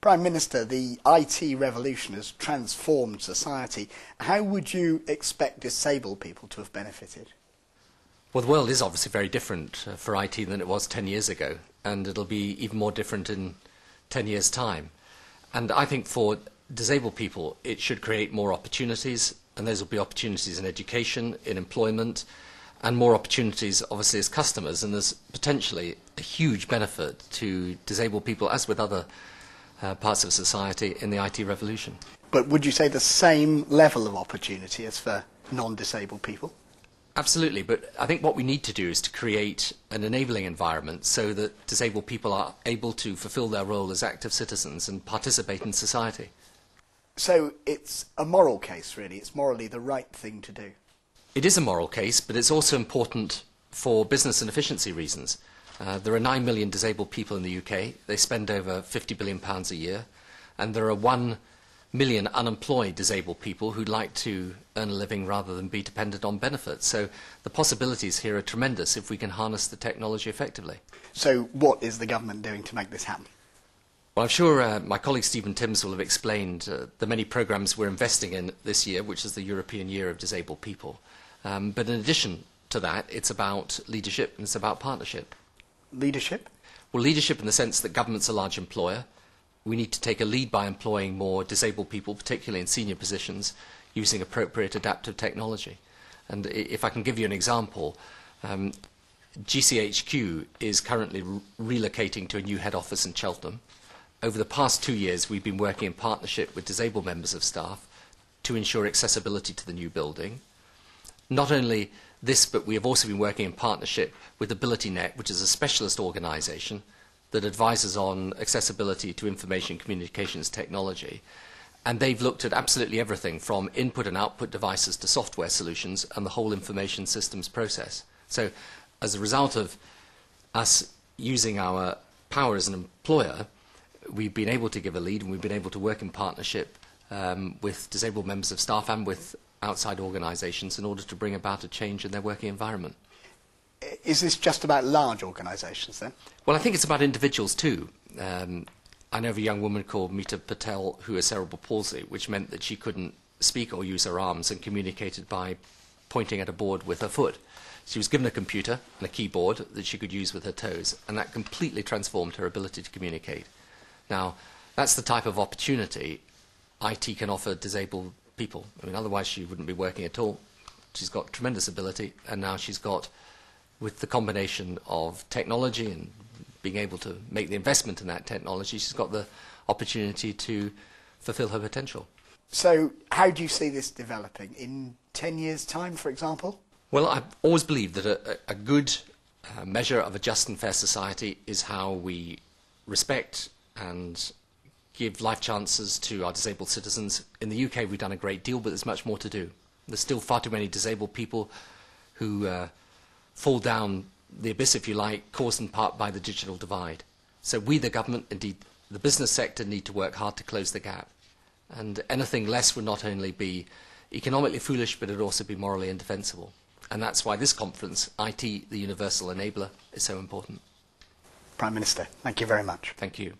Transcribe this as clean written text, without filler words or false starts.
Prime Minister, the IT revolution has transformed society. How would you expect disabled people to have benefited? Well, the world is obviously very different for IT than it was 10 years ago, and it'll be even more different in 10 years' time. And I think for disabled people, it should create more opportunities, and those will be opportunities in education, in employment, and more opportunities, obviously, as customers. And there's potentially a huge benefit to disabled people, as with other parts of society, in the IT revolution. But would you say the same level of opportunity as for non-disabled people? Absolutely, but I think what we need to do is to create an enabling environment so that disabled people are able to fulfil their role as active citizens and participate in society. So it's a moral case, really. It's morally the right thing to do. It is a moral case, but it's also important for business and efficiency reasons. There are 9 million disabled people in the UK. They spend over £50 billion a year, and there are 1 million unemployed disabled people who'd like to earn a living rather than be dependent on benefits. So the possibilities here are tremendous if we can harness the technology effectively. So what is the government doing to make this happen? Well, I'm sure my colleague Stephen Timms will have explained the many programmes we're investing in this year, which is the European Year of Disabled People. But in addition to that, it's about leadership and it's about partnership. Leadership? Well, leadership in the sense that government's a large employer. We need to take a lead by employing more disabled people, particularly in senior positions, using appropriate adaptive technology. And if I can give you an example, GCHQ is currently relocating to a new head office in Cheltenham. Over the past 2 years, we've been working in partnership with disabled members of staff to ensure accessibility to the new building. Not only this, but we have also been working in partnership with AbilityNet, which is a specialist organisation that advises on accessibility to information communications technology. And they've looked at absolutely everything from input and output devices to software solutions and the whole information systems process. So as a result of us using our power as an employer, we've been able to give a lead and we've been able to work in partnership with disabled members of staff and with outside organisations in order to bring about a change in their working environment. Is this just about large organisations then? Well, I think it's about individuals too. I know of a young woman called Meeta Patel who has cerebral palsy, which meant that she couldn't speak or use her arms and communicated by pointing at a board with her foot. She was given a computer and a keyboard that she could use with her toes, and that completely transformed her ability to communicate. Now, that's the type of opportunity IT can offer disabled people. I mean, otherwise she wouldn't be working at all. She's got tremendous ability, and now she's got, with the combination of technology and being able to make the investment in that technology, she's got the opportunity to fulfill her potential. So how do you see this developing? In 10 years' time, for example? Well, I've always believed that a good measure of a just and fair society is how we respect and give life chances to our disabled citizens. In the UK, we've done a great deal, but there's much more to do. There's still far too many disabled people who fall down the abyss, if you like, caused in part by the digital divide. So we, the government, indeed the business sector, need to work hard to close the gap. And anything less would not only be economically foolish, but it would also be morally indefensible. And that's why this conference, IT, the Universal Enabler, is so important. Prime Minister, thank you very much. Thank you.